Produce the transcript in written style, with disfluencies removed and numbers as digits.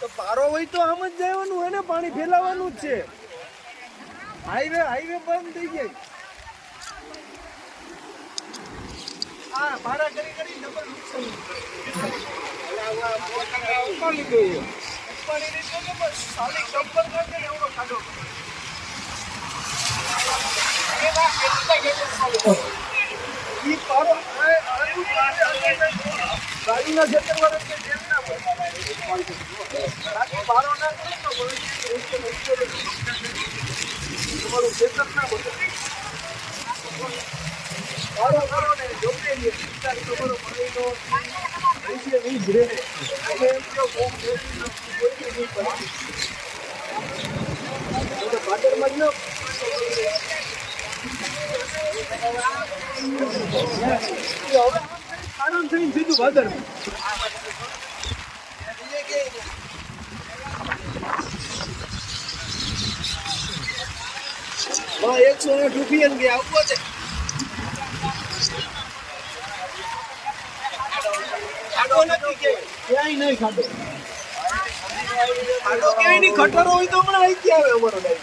તો પારો હોય તો આમ જ જવાનું હોય ને, પાણી ફેલાવાનું જ છે. હાઈવે બંધ થઈ જાય. હા, ભાડા કરી ડબલ નુકસાન. ઉપાડી લીધું સાલી ચંપલ કરશે ને એવડો ખાડો. ઈ પારો ગાડીના ખેતરમાં પારો ના તમારું ખેતર ના બધું પારો કરો ને જોકે તમારો પાણીનો નહીં જ રહે. એમ જો ભાદરમાં જ આરામ થઈને સીધું ભાદર. હા, 108 રૂપિયા ગયા આવવો છે. ખાડો નથી ક્યાંય નહીં. ખાડો ક્યાંય નહીં. ખટરો હોય તો હમણાં આવી ગયા આવે અમારો.